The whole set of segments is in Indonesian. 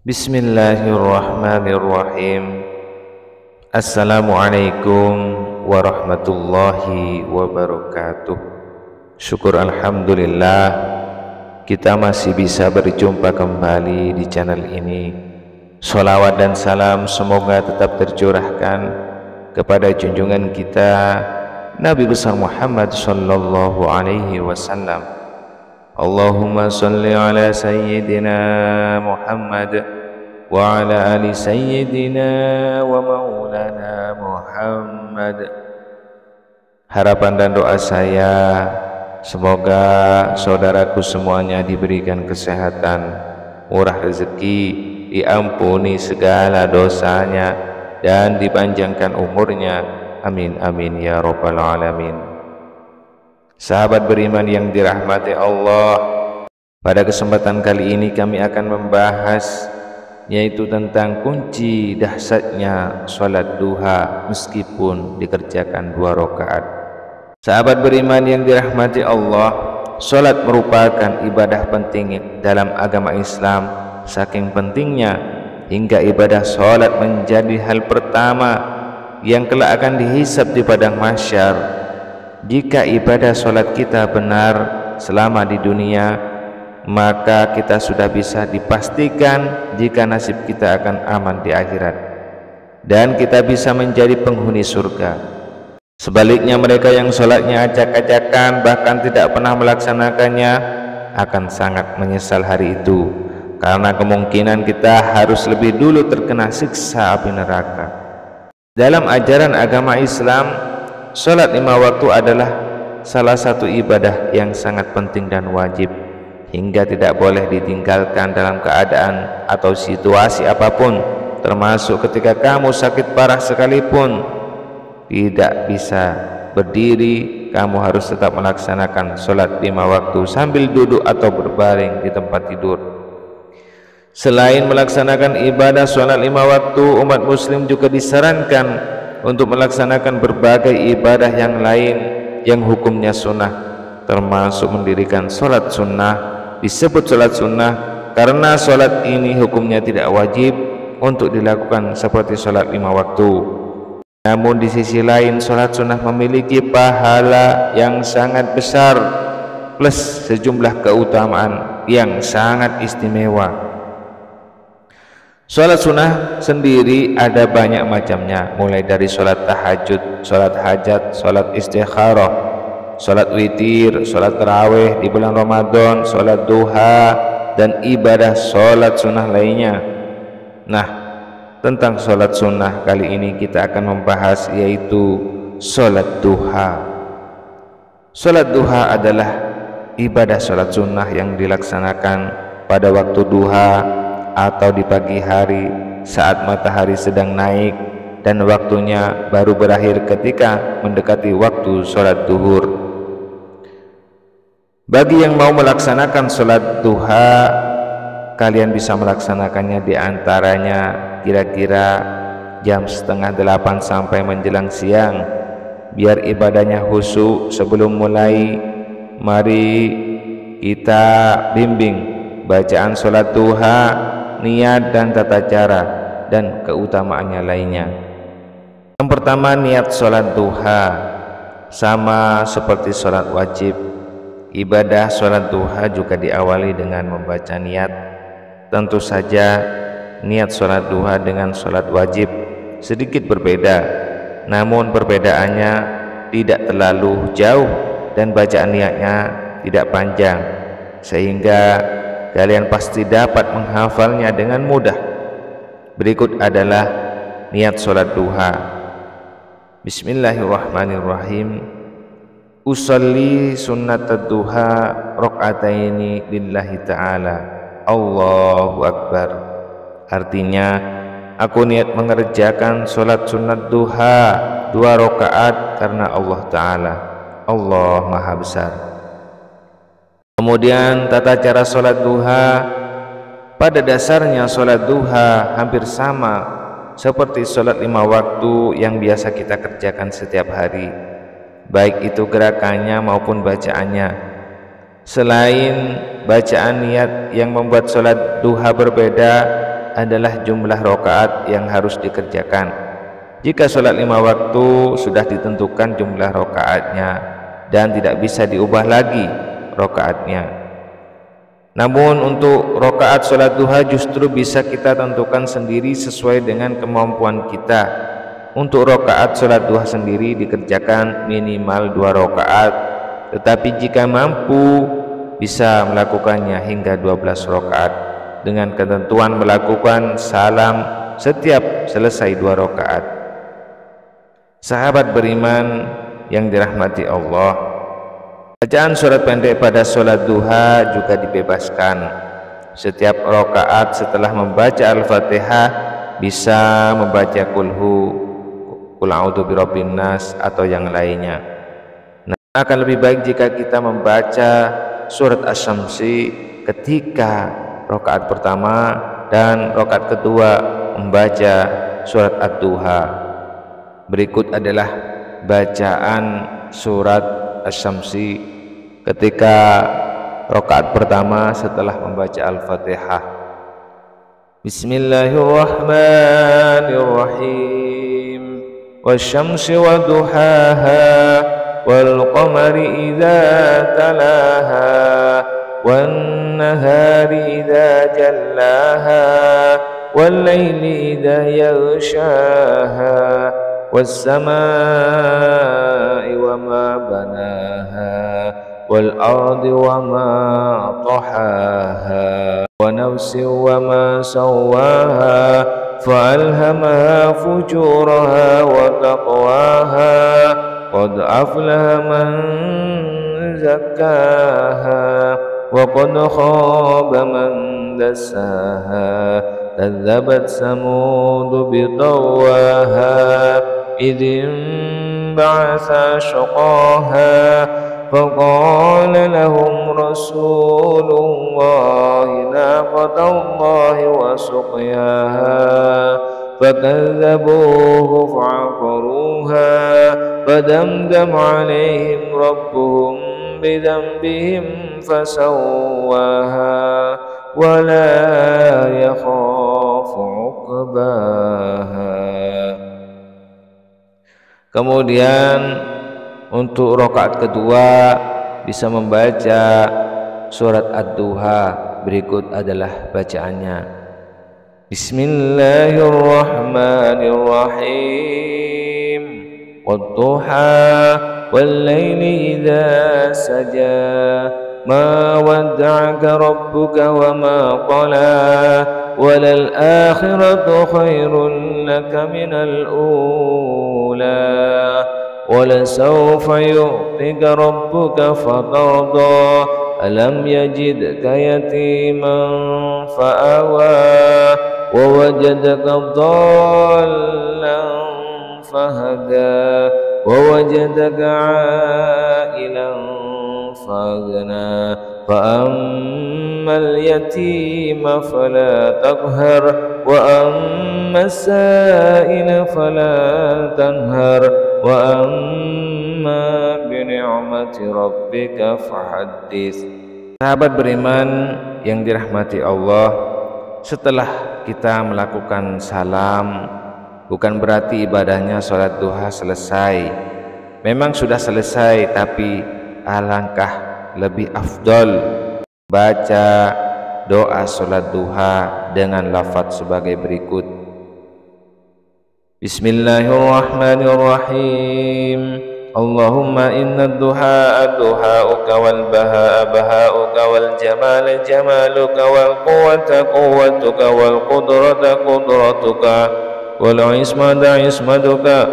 Bismillahirrahmanirrahim. Assalamualaikum warahmatullahi wabarakatuh. Syukur alhamdulillah kita masih bisa berjumpa kembali di channel ini. Sholawat dan salam semoga tetap tercurahkan kepada junjungan kita Nabi besar Muhammad sallallahu alaihi wasallam. Allahumma salli ala sayyidina Muhammad wa ala ali sayyidina wa maulana Muhammad. Harapan dan doa saya, semoga saudaraku semuanya diberikan kesehatan, murah rezeki, diampuni segala dosanya, dan dipanjangkan umurnya. Amin amin ya rabbal alamin. Sahabat beriman yang dirahmati Allah, pada kesempatan kali ini kami akan membahas yaitu tentang kunci dahsyatnya sholat duha meskipun dikerjakan 2 rakaat. Sahabat beriman yang dirahmati Allah, sholat merupakan ibadah penting dalam agama Islam. Saking pentingnya hingga ibadah sholat menjadi hal pertama yang kelak akan dihisab di padang mahsyar. Jika ibadah sholat kita benar selama di dunia, maka kita sudah bisa dipastikan jika nasib kita akan aman di akhirat dan kita bisa menjadi penghuni surga. Sebaliknya, mereka yang sholatnya acak-acakan bahkan tidak pernah melaksanakannya akan sangat menyesal hari itu, karena kemungkinan kita harus lebih dulu terkena siksa api neraka. Dalam ajaran agama Islam, sholat 5 waktu adalah salah satu ibadah yang sangat penting dan wajib, hingga tidak boleh ditinggalkan dalam keadaan atau situasi apapun, termasuk ketika kamu sakit parah sekalipun. Tidak bisa berdiri, kamu harus tetap melaksanakan sholat 5 waktu sambil duduk atau berbaring di tempat tidur. Selain melaksanakan ibadah sholat 5 waktu, umat muslim juga disarankan untuk melaksanakan berbagai ibadah yang lain yang hukumnya sunnah, termasuk mendirikan sholat sunnah. Disebut sholat sunnah karena sholat ini hukumnya tidak wajib untuk dilakukan seperti sholat 5 waktu. Namun di sisi lain, sholat sunnah memiliki pahala yang sangat besar plus sejumlah keutamaan yang sangat istimewa. Sholat sunnah sendiri ada banyak macamnya, mulai dari sholat tahajud, sholat hajat, sholat istikharah, sholat witir, sholat tarawih di bulan Ramadan, sholat duha, dan ibadah sholat sunnah lainnya. Nah, tentang sholat sunnah kali ini kita akan membahas yaitu sholat duha. Sholat duha adalah ibadah sholat sunnah yang dilaksanakan pada waktu duha atau di pagi hari saat matahari sedang naik dan waktunya baru berakhir ketika mendekati waktu sholat duhur. Bagi yang mau melaksanakan sholat duha, kalian bisa melaksanakannya di antaranya kira-kira jam 7:30 sampai menjelang siang, biar ibadahnya khusyuk. Sebelum mulai, mari kita bimbing bacaan sholat duha, niat dan tata cara dan keutamaannya lainnya. Yang pertama, niat sholat duha sama seperti sholat wajib. Ibadah sholat duha juga diawali dengan membaca niat. Tentu saja niat sholat duha dengan sholat wajib sedikit berbeda, namun perbedaannya tidak terlalu jauh dan bacaan niatnya tidak panjang, sehingga kalian pasti dapat menghafalnya dengan mudah. Berikut adalah niat sholat duha. Bismillahirrahmanirrahim. Usolli sunnatad duha rakaataini lillahi ta'ala. Allahu akbar. Artinya, aku niat mengerjakan sholat sunat duha 2 rakaat karena Allah Ta'ala. Allah Maha Besar. Kemudian tata cara sholat duha. Pada dasarnya sholat duha hampir sama seperti sholat 5 waktu yang biasa kita kerjakan setiap hari, baik itu gerakannya maupun bacaannya. Selain bacaan niat yang membuat sholat duha berbeda, adalah jumlah rakaat yang harus dikerjakan. Jika sholat 5 waktu sudah ditentukan jumlah rakaatnya dan tidak bisa diubah lagi rakaatnya. Namun untuk rakaat sholat duha justru bisa kita tentukan sendiri sesuai dengan kemampuan kita. Untuk rakaat sholat duha sendiri dikerjakan minimal 2 rakaat, tetapi jika mampu bisa melakukannya hingga 12 rakaat dengan ketentuan melakukan salam setiap selesai 2 rakaat. Sahabat beriman yang dirahmati Allah, bacaan surat pendek pada sholat duha juga dibebaskan. Setiap rakaat setelah membaca Al-Fatihah bisa membaca Qul a'udzu birabbin nas atau yang lainnya. Nah, akan lebih baik jika kita membaca surat Asy-Syamsi ketika rakaat pertama dan rakaat kedua membaca surat Ad-Duha. Berikut adalah bacaan surat Asy-Syamsi ketika rakaat pertama setelah membaca Al-Fatihah. Bismillahirrahmanirrahim. Wasyamsi wa duhaha wal qamari idza talaha wan nahari idza jallaha wal laili idza yaghshaha was samaa'i wa ma banaha wal ardi wa ma tahaha wa nafsin wa ma sawwaha فألهمها فجورها وتقواها قد أفلح من زكاها وقد خاب من دساها كذبت ثمود بطغواها إذ انبعث أشقاها فقال لهم رسول الله ناقة الله وسقياها فكذبوه فعقروها فدمدم عليهم ربهم بذنبهم فسواها ولا يخاف عقباها. Kemudian untuk rakaat kedua bisa membaca surat Ad-Duha. Berikut adalah bacaannya. Bismillahirrahmanirrahim. Wad-duha wal-laili idza saja ma wadda'aka rabbuka wa ma qala walal akhiratu khairun laka minal ula ولسوف يعطيك ربك فترضى ألم يجدك يتيما فآوى ووجدك ضالا فهدى ووجدك عائلا فأغنى فأما اليتيم فلا تقهر وأما السائل فلا تنهر وَأَمَّا بِنِعْمَةِ رَبِّكَ فَحَدِّثْ. Sahabat beriman yang dirahmati Allah, setelah kita melakukan salam bukan berarti ibadahnya sholat duha selesai. Memang sudah selesai, tapi alangkah lebih afdol baca doa sholat duha dengan lafaz sebagai berikut. Bismillahirrahmanirrahim. Allahumma inna ad-duha duha'uka wal baha'a baha'uka wal jamala jamaluka wal quwwata quwwatuka wal qudrata qudratuka wal ismada ismaduka.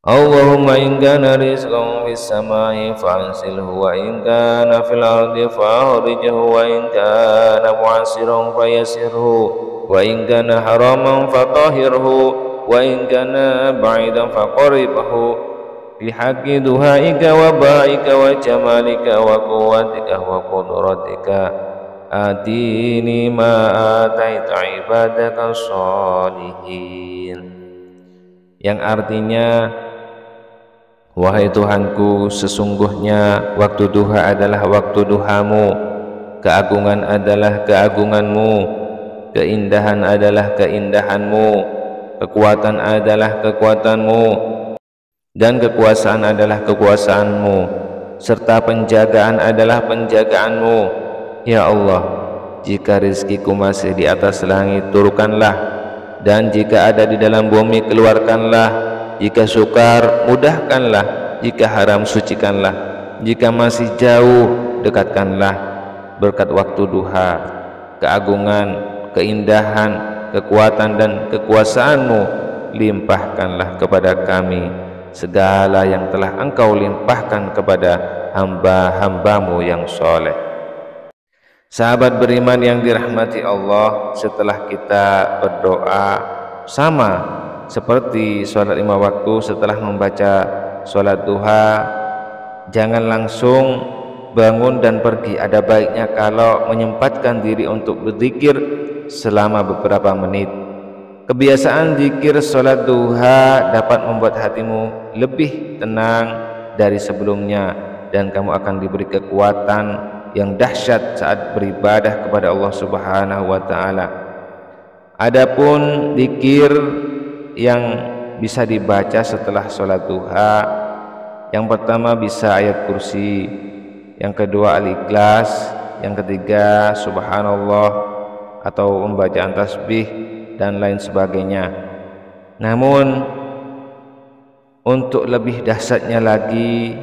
Allahumma in kana rizqan fis samai fa'ansilhu wa in kana fil ardi fa'akhrijhu wa in kana mu'asiran fayassirhu wa in kana haraman fatahhirhu wa in kana ba'idan faqribhu fi haqqi duhaika wa ba'ika wa jamalika wa quwwatika wa qudratika atini ma ataita ibadaka sholihin, yang artinya, wahai Tuhanku, sesungguhnya waktu duha adalah waktu duhamu, keagungan adalah keagunganmu, keindahan adalah keindahan-Mu, kekuatan adalah kekuatan-Mu, dan kekuasaan adalah kekuasaan-Mu, serta penjagaan adalah penjagaan-Mu. Ya Allah, jika rizkiku masih di atas langit, turunkanlah, dan jika ada di dalam bumi, keluarkanlah. Jika sukar, mudahkanlah. Jika haram, sucikanlah. Jika masih jauh, dekatkanlah. Berkat waktu duha, keagungan, keindahan, kekuatan dan kekuasaan-Mu, limpahkanlah kepada kami segala yang telah Engkau limpahkan kepada hamba-hamba-Mu yang soleh. Sahabat beriman yang dirahmati Allah, setelah kita berdoa sama seperti sholat 5 waktu, setelah membaca sholat duha, jangan langsung bangun dan pergi. Ada baiknya kalau menyempatkan diri untuk berzikir selama beberapa menit. Kebiasaan zikir sholat duha dapat membuat hatimu lebih tenang dari sebelumnya, dan kamu akan diberi kekuatan yang dahsyat saat beribadah kepada Allah Subhanahu wa taala. Adapun zikir yang bisa dibaca setelah sholat duha, yang pertama bisa ayat kursi, yang kedua al-ikhlas, yang ketiga subhanallah atau pembacaan tasbih dan lain sebagainya. Namun untuk lebih dahsyatnya lagi,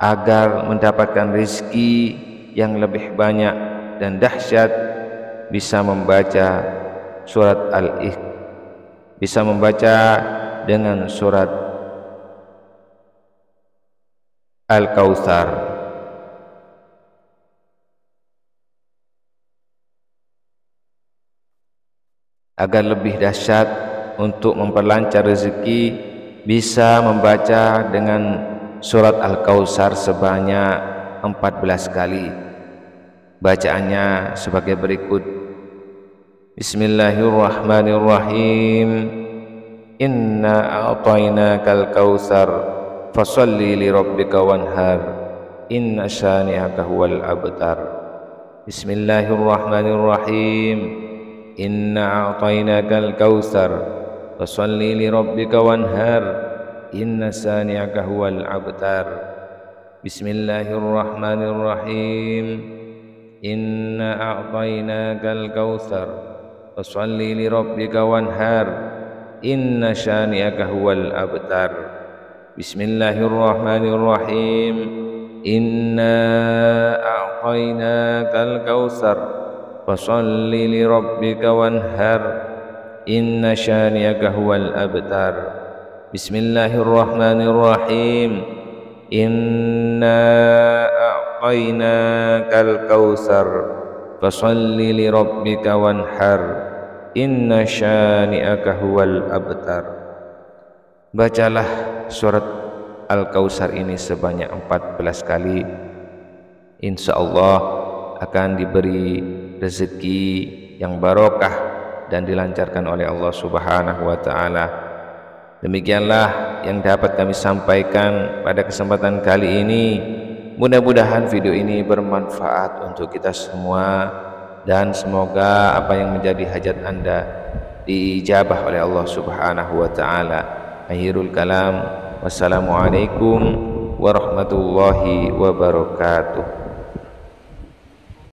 agar mendapatkan rezeki yang lebih banyak dan dahsyat, bisa membaca surat bisa membaca dengan surat Al-Kautsar. Agar lebih dahsyat, untuk memperlancar rezeki, bisa membaca dengan surat Al-Kautsar sebanyak 14 kali. Bacaannya sebagai berikut: Bismillahirrahmanirrahim. Inna a'tainakal kautsar fasholli li rabbika wanhar. Inna syani'aka huwal abtar. Bismillahirrahmanirrahim. Inna a'tainakal kautsar fasholli li rabbika wanhar. Inna syani'aka huwal abtar. Bismillahirrahmanirrahim. Inna a'tainakal kautsar fasholli li rabbika wanhar. Inna syani'aka huwal abtar. Bismillahirrahmanirrahim. Inna a'tainakal kautsar fasholli li rabbika wanhar. Inna syani'aka huwal abtar. Bismillahirrahmanirrahim. Inna a'tainakal kautsar fasholli li rabbika wanhar. Inna syani'aka huwal abtar. Bacalah surat Al-Kautsar ini sebanyak 14 kali. Insyaallah akan diberi rezeki yang barokah dan dilancarkan oleh Allah Subhanahu wa taala. Demikianlah yang dapat kami sampaikan pada kesempatan kali ini. Mudah-mudahan video ini bermanfaat untuk kita semua, dan semoga apa yang menjadi hajat Anda diijabah oleh Allah Subhanahu wa taala. Akhirul kalam, wassalamualaikum warahmatullahi wabarakatuh.